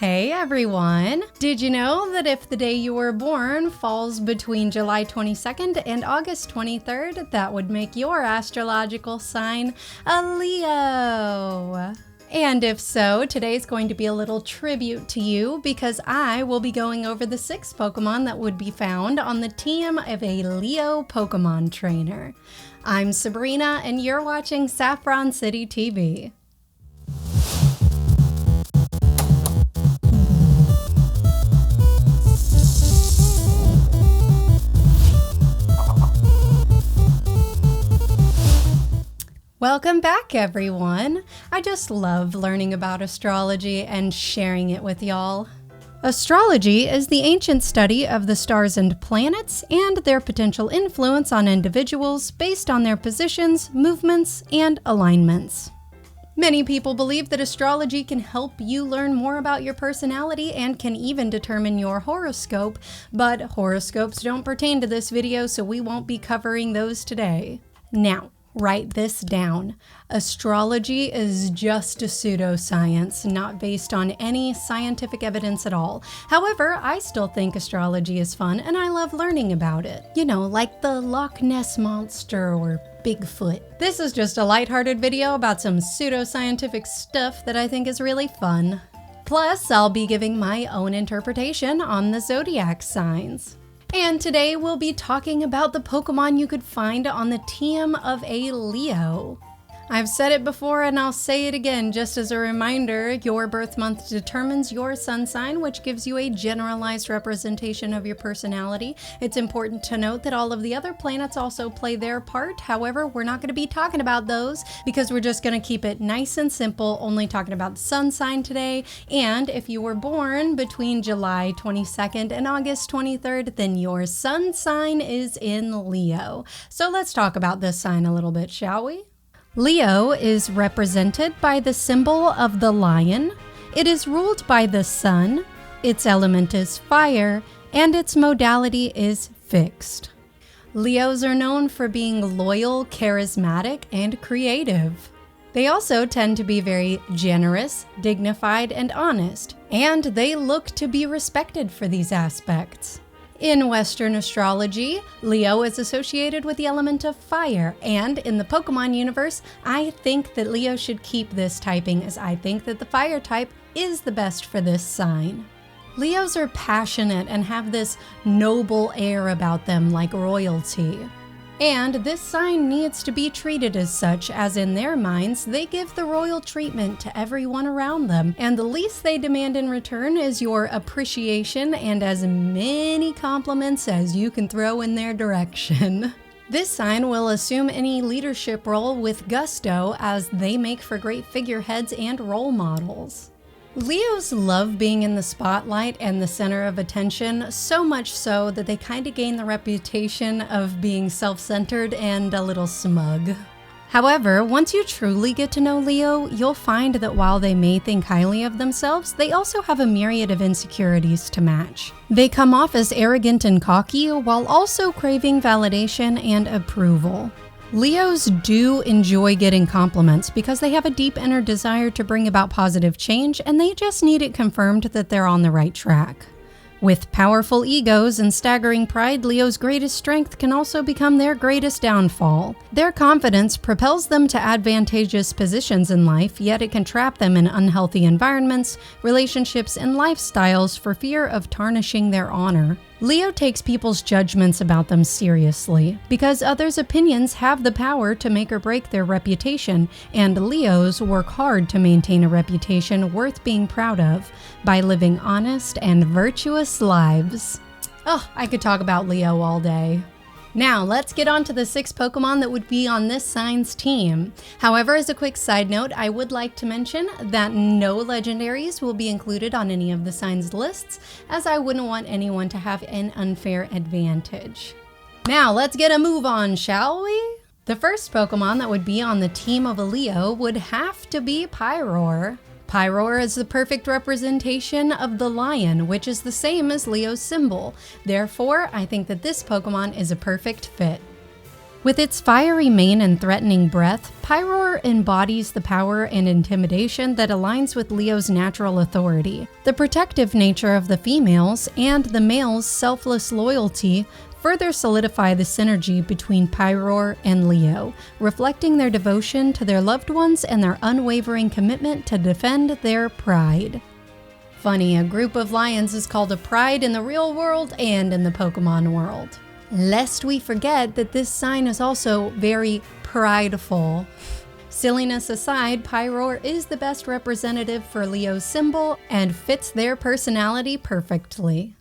Hey everyone! Did you know that if the day you were born falls between July 22nd and August 23rd, that would make your astrological sign a Leo? And if so, today's going to be a little tribute to you because I will be going over the 6 Pokemon that would be found on the team of a Leo Pokemon trainer. I'm Sabrina and you're watching Saffron City TV. Welcome back, everyone. I just love learning about astrology and sharing it with y'all. Astrology is the ancient study of the stars and planets and their potential influence on individuals based on their positions, movements, and alignments. Many people believe that astrology can help you learn more about your personality and can even determine your horoscope, but horoscopes don't pertain to this video, so we won't be covering those today. Now, write this down. Astrology is just a pseudoscience, not based on any scientific evidence at all. However, I still think astrology is fun and I love learning about it. You know, like the Loch Ness Monster or Bigfoot. This is just a lighthearted video about some pseudoscientific stuff that I think is really fun. Plus, I'll be giving my own interpretation on the zodiac signs. And today we'll be talking about the Pokemon you could find on the team of a Leo. I've said it before and I'll say it again just as a reminder, your birth month determines your sun sign, which gives you a generalized representation of your personality. It's important to note that all of the other planets also play their part. However, we're not going to be talking about those because we're just going to keep it nice and simple, only talking about the sun sign today. And if you were born between July 22nd and August 23rd, then your sun sign is in Leo. So let's talk about this sign a little bit, shall we? Leo is represented by the symbol of the lion. It is ruled by the sun, its element is fire, and its modality is fixed. Leos are known for being loyal, charismatic, and creative. They also tend to be very generous, dignified, and honest, and they look to be respected for these aspects. In Western astrology, Leo is associated with the element of fire, and in the Pokemon universe, I think that Leo should keep this typing as I think that the fire type is the best for this sign. Leos are passionate and have this noble air about them like royalty. And this sign needs to be treated as such, as in their minds, they give the royal treatment to everyone around them, and the least they demand in return is your appreciation and as many compliments as you can throw in their direction. This sign will assume any leadership role with gusto, as they make for great figureheads and role models. Leos love being in the spotlight and the center of attention, so much so that they kind of gain the reputation of being self-centered and a little smug. However, once you truly get to know Leo, you'll find that while they may think highly of themselves, they also have a myriad of insecurities to match. They come off as arrogant and cocky while also craving validation and approval. Leos do enjoy getting compliments because they have a deep inner desire to bring about positive change, and they just need it confirmed that they're on the right track. With powerful egos and staggering pride, Leo's greatest strength can also become their greatest downfall. Their confidence propels them to advantageous positions in life, yet it can trap them in unhealthy environments, relationships, and lifestyles for fear of tarnishing their honor. Leo takes people's judgments about them seriously, because others' opinions have the power to make or break their reputation, and Leos work hard to maintain a reputation worth being proud of by living honest and virtuous lives. Oh, I could talk about Leo all day. Now, let's get on to the 6 Pokemon that would be on this sign's team. However, as a quick side note, I would like to mention that no legendaries will be included on any of the sign's lists, as I wouldn't want anyone to have an unfair advantage. Now, let's get a move on, shall we? The first Pokemon that would be on the team of a Leo would have to be Pyroar. Pyroar is the perfect representation of the lion, which is the same as Leo's symbol. Therefore, I think that this Pokemon is a perfect fit. With its fiery mane and threatening breath, Pyroar embodies the power and intimidation that aligns with Leo's natural authority. The protective nature of the females and the male's selfless loyalty further solidify the synergy between Pyroar and Leo, reflecting their devotion to their loved ones and their unwavering commitment to defend their pride. Funny, a group of lions is called a pride in the real world and in the Pokemon world. Lest we forget that this sign is also very prideful. Silliness aside, Pyroar is the best representative for Leo's symbol and fits their personality perfectly.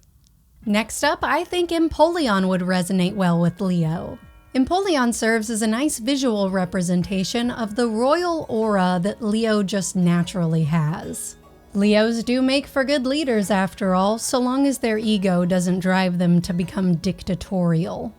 Next up, I think Empoleon would resonate well with Leo. Empoleon serves as a nice visual representation of the royal aura that Leo just naturally has. Leos do make for good leaders after all, so long as their ego doesn't drive them to become dictatorial.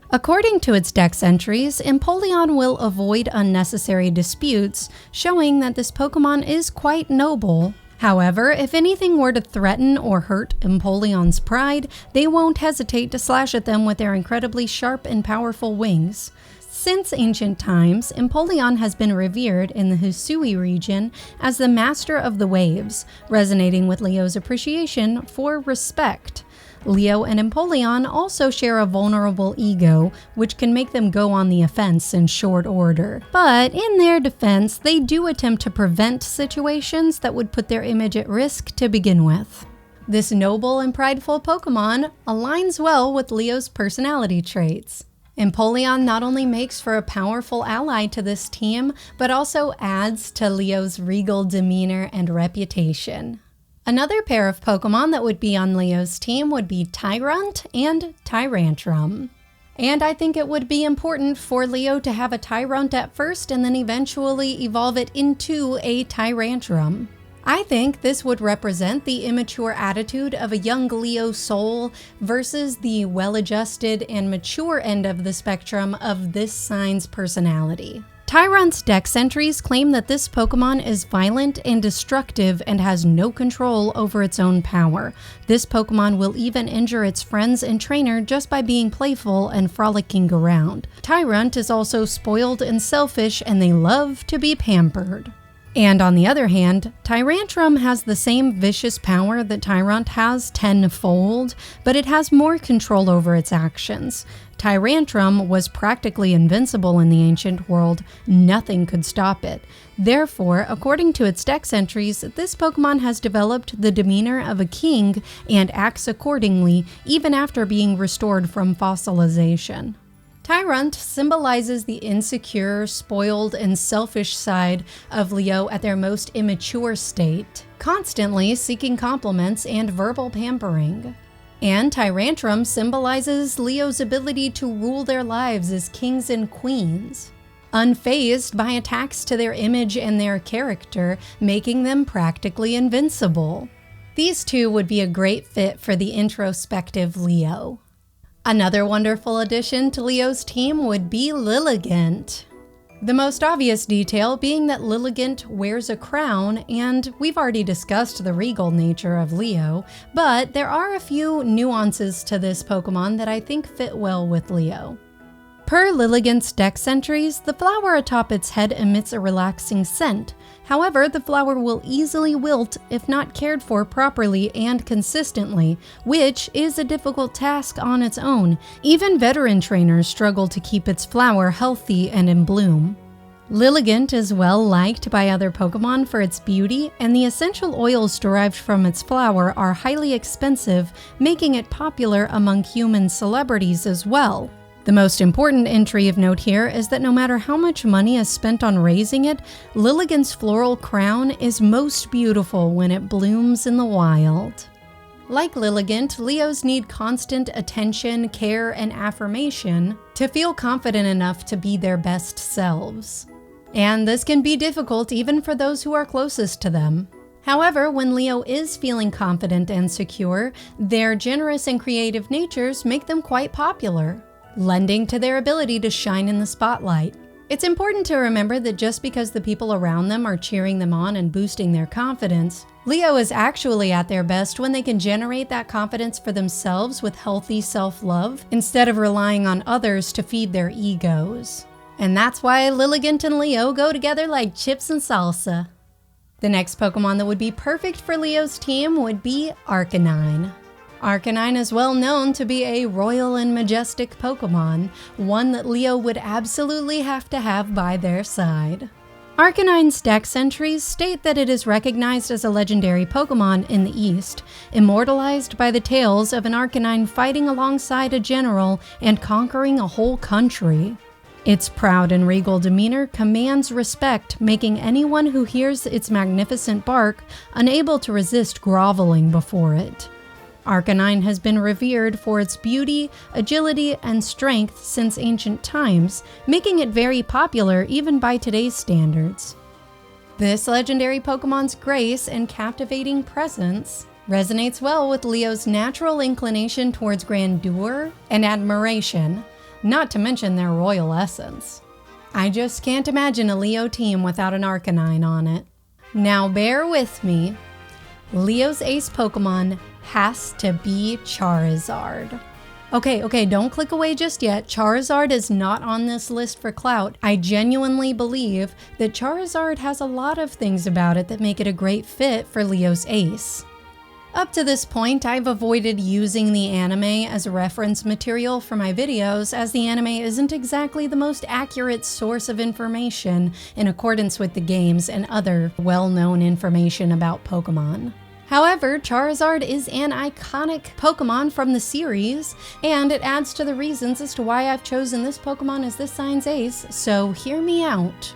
According to its dex entries, Empoleon will avoid unnecessary disputes, showing that this Pokemon is quite noble. However, if anything were to threaten or hurt Empoleon's pride, they won't hesitate to slash at them with their incredibly sharp and powerful wings. Since ancient times, Empoleon has been revered in the Hisui region as the master of the waves, resonating with Leo's appreciation for respect. Leo and Empoleon also share a vulnerable ego, which can make them go on the offense in short order. But in their defense, they do attempt to prevent situations that would put their image at risk to begin with. This noble and prideful Pokemon aligns well with Leo's personality traits. Empoleon not only makes for a powerful ally to this team, but also adds to Leo's regal demeanor and reputation. Another pair of Pokemon that would be on Leo's team would be Tyrunt and Tyrantrum. And I think it would be important for Leo to have a Tyrunt at first and then eventually evolve it into a Tyrantrum. I think this would represent the immature attitude of a young Leo soul versus the well-adjusted and mature end of the spectrum of this sign's personality. Tyrunt's dex entries claim that this Pokemon is violent and destructive and has no control over its own power. This Pokemon will even injure its friends and trainer just by being playful and frolicking around. Tyrunt is also spoiled and selfish, and they love to be pampered. And on the other hand, Tyrantrum has the same vicious power that Tyrunt has tenfold, but it has more control over its actions. Tyrantrum was practically invincible in the ancient world. Nothing could stop it. Therefore, according to its dex entries, this Pokemon has developed the demeanor of a king and acts accordingly, even after being restored from fossilization. Tyrunt symbolizes the insecure, spoiled, and selfish side of Leo at their most immature state, constantly seeking compliments and verbal pampering. And Tyrantrum symbolizes Leo's ability to rule their lives as kings and queens, unfazed by attacks to their image and their character, making them practically invincible. These two would be a great fit for the introspective Leo. Another wonderful addition to Leo's team would be Lilligant. The most obvious detail being that Lilligant wears a crown, and we've already discussed the regal nature of Leo, but there are a few nuances to this Pokemon that I think fit well with Leo. Per Lilligant's dex entries, the flower atop its head emits a relaxing scent. However, the flower will easily wilt if not cared for properly and consistently, which is a difficult task on its own. Even veteran trainers struggle to keep its flower healthy and in bloom. Lilligant is well liked by other Pokemon for its beauty, and the essential oils derived from its flower are highly expensive, making it popular among human celebrities as well. The most important entry of note here is that no matter how much money is spent on raising it, Lilligant's floral crown is most beautiful when it blooms in the wild. Like Lilligant, Leos need constant attention, care, and affirmation to feel confident enough to be their best selves. And this can be difficult even for those who are closest to them. However, when Leo is feeling confident and secure, their generous and creative natures make them quite popular, lending to their ability to shine in the spotlight. It's important to remember that just because the people around them are cheering them on and boosting their confidence, Leo is actually at their best when they can generate that confidence for themselves with healthy self-love instead of relying on others to feed their egos. And that's why Lilligant and Leo go together like chips and salsa. The next Pokemon that would be perfect for Leo's team would be Arcanine. Arcanine is well known to be a royal and majestic Pokemon, one that Leo would absolutely have to have by their side. Arcanine's dex entries state that it is recognized as a legendary Pokemon in the East, immortalized by the tales of an Arcanine fighting alongside a general and conquering a whole country. Its proud and regal demeanor commands respect, making anyone who hears its magnificent bark unable to resist groveling before it. Arcanine has been revered for its beauty, agility, and strength since ancient times, making it very popular even by today's standards. This legendary Pokemon's grace and captivating presence resonates well with Leo's natural inclination towards grandeur and admiration, not to mention their royal essence. I just can't imagine a Leo team without an Arcanine on it. Now bear with me. Leo's ace Pokemon has to be Charizard. Okay, don't click away just yet. Charizard is not on this list for clout. I genuinely believe that Charizard has a lot of things about it that make it a great fit for Leo's ace. Up to this point, I've avoided using the anime as reference material for my videos, as the anime isn't exactly the most accurate source of information in accordance with the games and other well-known information about Pokemon. However, Charizard is an iconic Pokemon from the series, and it adds to the reasons as to why I've chosen this Pokemon as this sign's ace, so hear me out.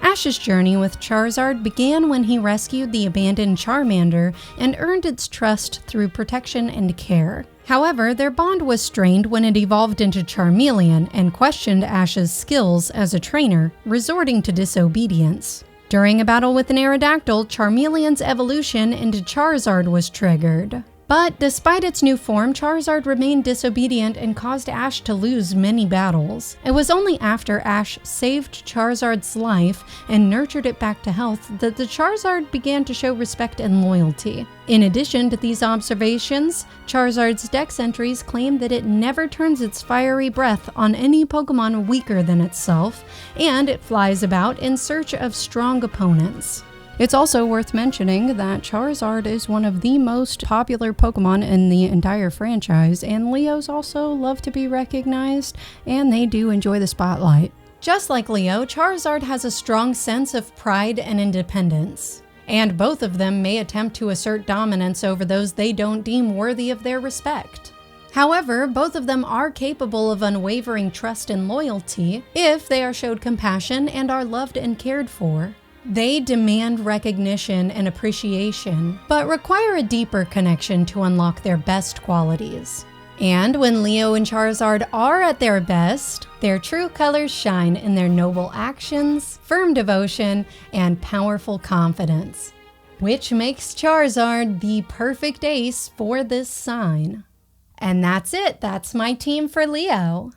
Ash's journey with Charizard began when he rescued the abandoned Charmander and earned its trust through protection and care. However, their bond was strained when it evolved into Charmeleon and questioned Ash's skills as a trainer, resorting to disobedience. During a battle with an Aerodactyl, Charmeleon's evolution into Charizard was triggered. But despite its new form, Charizard remained disobedient and caused Ash to lose many battles. It was only after Ash saved Charizard's life and nurtured it back to health that the Charizard began to show respect and loyalty. In addition to these observations, Charizard's dex entries claim that it never turns its fiery breath on any Pokemon weaker than itself, and it flies about in search of strong opponents. It's also worth mentioning that Charizard is one of the most popular Pokemon in the entire franchise, and Leos also love to be recognized, and they do enjoy the spotlight. Just like Leo, Charizard has a strong sense of pride and independence, and both of them may attempt to assert dominance over those they don't deem worthy of their respect. However, both of them are capable of unwavering trust and loyalty if they are showed compassion and are loved and cared for. They demand recognition and appreciation, but require a deeper connection to unlock their best qualities. And when Leo and Charizard are at their best, their true colors shine in their noble actions, firm devotion, and powerful confidence, which makes Charizard the perfect ace for this sign. And that's it. That's my team for Leo.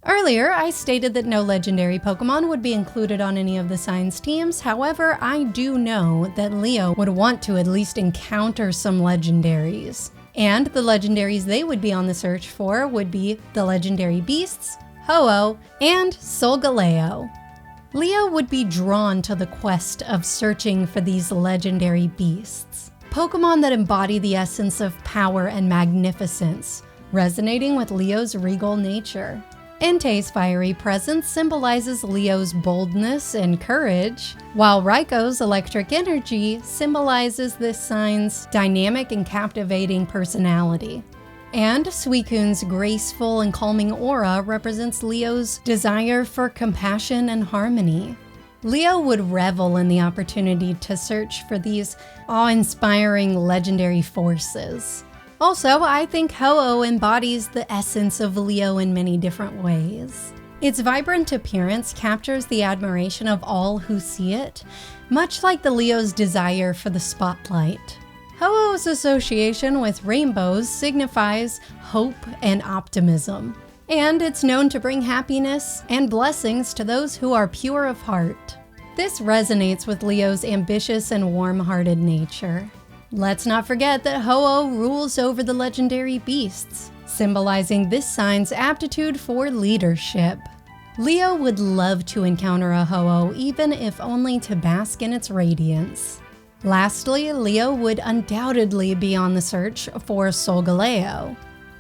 Earlier, I stated that no legendary Pokemon would be included on any of the sign's teams. However, I do know that Leo would want to at least encounter some legendaries. And the legendaries they would be on the search for would be the legendary beasts, Ho-Oh, and Solgaleo. Leo would be drawn to the quest of searching for these legendary beasts, Pokemon that embody the essence of power and magnificence, resonating with Leo's regal nature. Entei's fiery presence symbolizes Leo's boldness and courage, while Raikou electric energy symbolizes this sign's dynamic and captivating personality. And Suicune's graceful and calming aura represents Leo's desire for compassion and harmony. Leo would revel in the opportunity to search for these awe-inspiring legendary forces. Also, I think Ho-Oh embodies the essence of Leo in many different ways. Its vibrant appearance captures the admiration of all who see it, much like the Leo's desire for the spotlight. Ho-Oh's association with rainbows signifies hope and optimism. and it's known to bring happiness and blessings to those who are pure of heart. This resonates with Leo's ambitious and warm-hearted nature. Let's not forget that Ho-Oh rules over the legendary beasts, symbolizing this sign's aptitude for leadership. Leo would love to encounter a Ho-Oh, even if only to bask in its radiance. Lastly, Leo would undoubtedly be on the search for Solgaleo.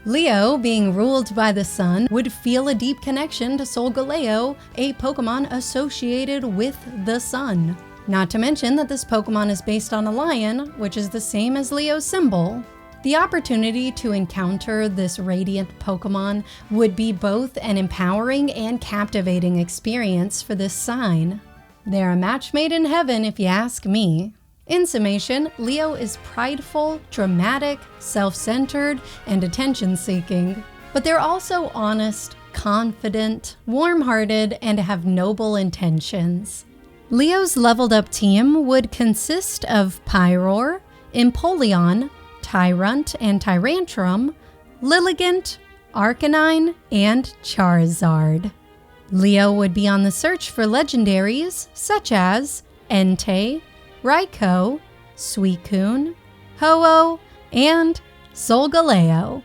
Leo, being ruled by the sun, would feel a deep connection to Solgaleo, a Pokemon associated with the sun. Not to mention that this Pokemon is based on a lion, which is the same as Leo's symbol. The opportunity to encounter this radiant Pokemon would be both an empowering and captivating experience for this sign. They're a match made in heaven if you ask me. In summation, Leo is prideful, dramatic, self-centered, and attention-seeking. But they're also honest, confident, warm-hearted, and have noble intentions. Leo's leveled-up team would consist of Pyroar, Empoleon, Tyrunt and Tyrantrum, Lilligant, Arcanine, and Charizard. Leo would be on the search for legendaries such as Entei, Raikou, Suicune, Ho-Oh, and Solgaleo.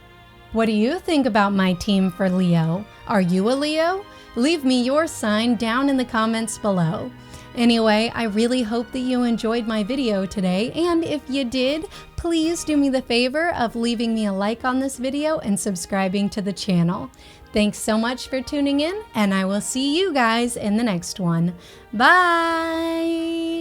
What do you think about my team for Leo? Are you a Leo? Leave me your sign down in the comments below. Anyway, I really hope that you enjoyed my video today, and if you did, please do me the favor of leaving me a like on this video and subscribing to the channel. Thanks so much for tuning in, and I will see you guys in the next one. Bye!